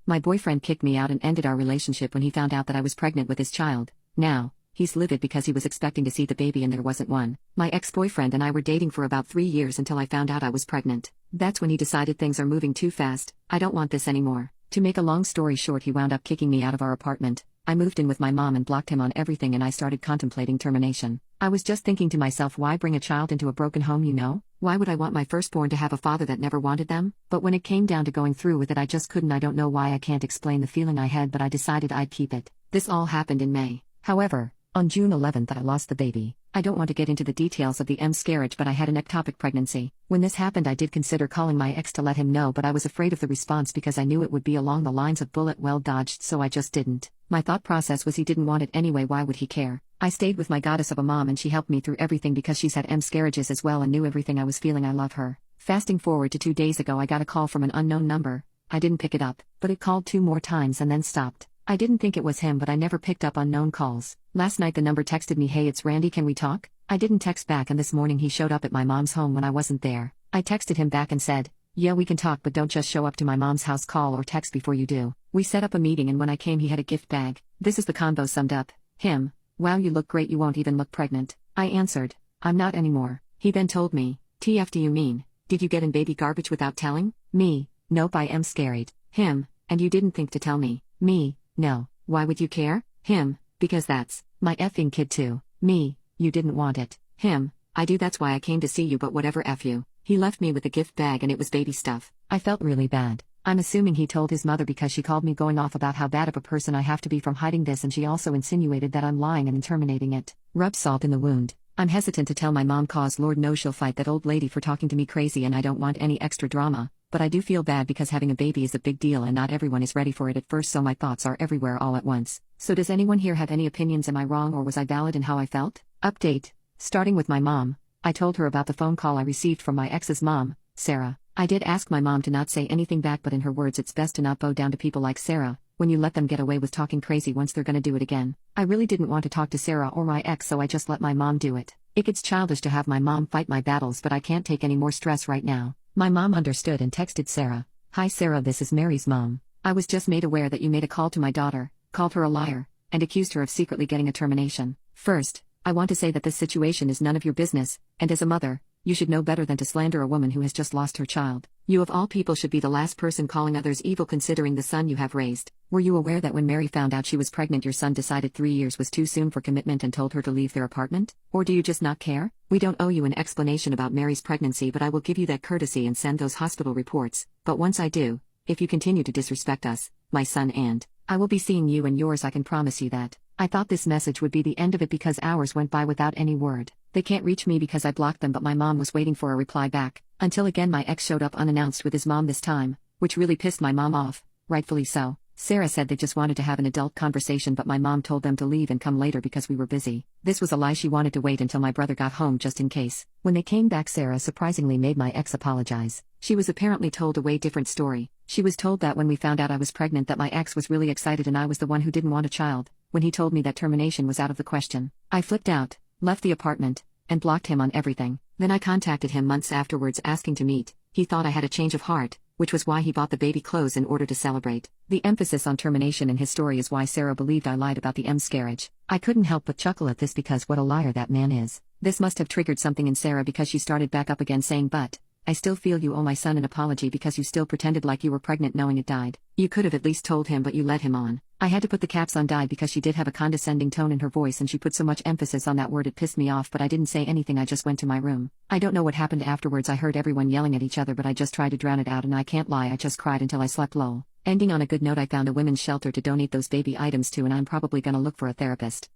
My boyfriend kicked me out and ended our relationship when he found out that I was pregnant with his child. Now, he's livid because he was expecting to see the baby and there wasn't one. My ex-boyfriend and I were dating for about 3 years until I found out I was pregnant. That's when he decided things are moving too fast. I don't want this anymore. To make a long story short, he wound up kicking me out of our apartment. I moved in with my mom and blocked him on everything, and I started contemplating termination. I was just thinking to myself, why bring a child into a broken home, you know? Why would I want my firstborn to have a father that never wanted them? But when it came down to going through with it, I just couldn't. I don't know why. I can't explain the feeling I had, but I decided I'd keep it. This all happened in May. However, on June 11th I lost the baby. I don't want to get into the details of the miscarriage, but I had an ectopic pregnancy. When this happened, I did consider calling my ex to let him know, but I was afraid of the response because I knew it would be along the lines of bullet well dodged, so I just didn't. My thought process was he didn't want it anyway, why would he care? I stayed with my goddess of a mom and she helped me through everything because she's had miscarriages as well and knew everything I was feeling. I love her. Fasting forward to 2 days ago, I got a call from an unknown number. I didn't pick it up, but it called 2 more times and then stopped. I didn't think it was him, but I never picked up unknown calls. Last night the number texted me, "Hey, it's Randy, can we talk?" I didn't text back, and this morning he showed up at my mom's home when I wasn't there. I texted him back and said, "Yeah, we can talk, but don't just show up to my mom's house, call or text before you do." We set up a meeting, and when I came he had a gift bag. This is the convo summed up. Him: "Wow, you look great, you won't even look pregnant." I answered, "I'm not anymore." He then told me, "TF do you mean? Did you get in baby garbage without telling?" Me: "Nope, I am scared." Him: "And you didn't think to tell me?" Me: "No. Why would you care?" Him: "Because that's my effing kid too." Me: "You didn't want it." Him: "I do, that's why I came to see you, but whatever, F you." He left me with a gift bag and it was baby stuff. I felt really bad. I'm assuming he told his mother because she called me going off about how bad of a person I have to be from hiding this, and she also insinuated that I'm lying and terminating it. Rub salt in the wound. I'm hesitant to tell my mom cause Lord knows she'll fight that old lady for talking to me crazy, and I don't want any extra drama, but I do feel bad because having a baby is a big deal and not everyone is ready for it at first, so my thoughts are everywhere all at once. So does anyone here have any opinions? Am I wrong or was I valid in how I felt? Update. Starting with my mom. I told her about the phone call I received from my ex's mom, Sarah. I did ask my mom to not say anything back, but in her words, it's best to not bow down to people like Sarah when you let them get away with talking crazy once they're gonna do it again. I really didn't want to talk to Sarah or my ex, so I just let my mom do it. It gets childish to have my mom fight my battles, but I can't take any more stress right now. My mom understood and texted Sarah. "Hi Sarah, this is Mary's mom. I was just made aware that you made a call to my daughter, called her a liar, and accused her of secretly getting a termination. First, I want to say that this situation is none of your business, and as a mother, you should know better than to slander a woman who has just lost her child. You of all people should be the last person calling others evil, considering the son you have raised. Were you aware that when Mary found out she was pregnant, your son decided 3 years was too soon for commitment and told her to leave their apartment? Or do you just not care? We don't owe you an explanation about Mary's pregnancy, but I will give you that courtesy and send those hospital reports. But once I do, if you continue to disrespect us, my son and I will be seeing you and yours, I can promise you that." I thought this message would be the end of it because hours went by without any word. They can't reach me because I blocked them, but my mom was waiting for a reply back. Until again my ex showed up unannounced with his mom this time, which really pissed my mom off, rightfully so. Sarah said they just wanted to have an adult conversation, but my mom told them to leave and come later because we were busy. This was a lie. She wanted to wait until my brother got home just in case. When they came back, Sarah surprisingly made my ex apologize. She was apparently told a way different story. She was told that when we found out I was pregnant that my ex was really excited and I was the one who didn't want a child. When he told me that termination was out of the question, I flipped out, left the apartment, and blocked him on everything. Then I contacted him months afterwards asking to meet. He thought I had a change of heart, which was why he bought the baby clothes in order to celebrate. The emphasis on termination in his story is why Sarah believed I lied about the miscarriage. I couldn't help but chuckle at this because what a liar that man is. This must have triggered something in Sarah because she started back up again saying, "But I still feel you owe my son an apology because you still pretended like you were pregnant knowing it died. You could have at least told him, but you led him on." I had to put the caps on died because she did have a condescending tone in her voice and she put so much emphasis on that word it pissed me off, but I didn't say anything. I just went to my room. I don't know what happened afterwards. I heard everyone yelling at each other, but I just tried to drown it out, and I can't lie, I just cried until I slept. Lol. Ending on a good note, I found a women's shelter to donate those baby items to, and I'm probably gonna look for a therapist.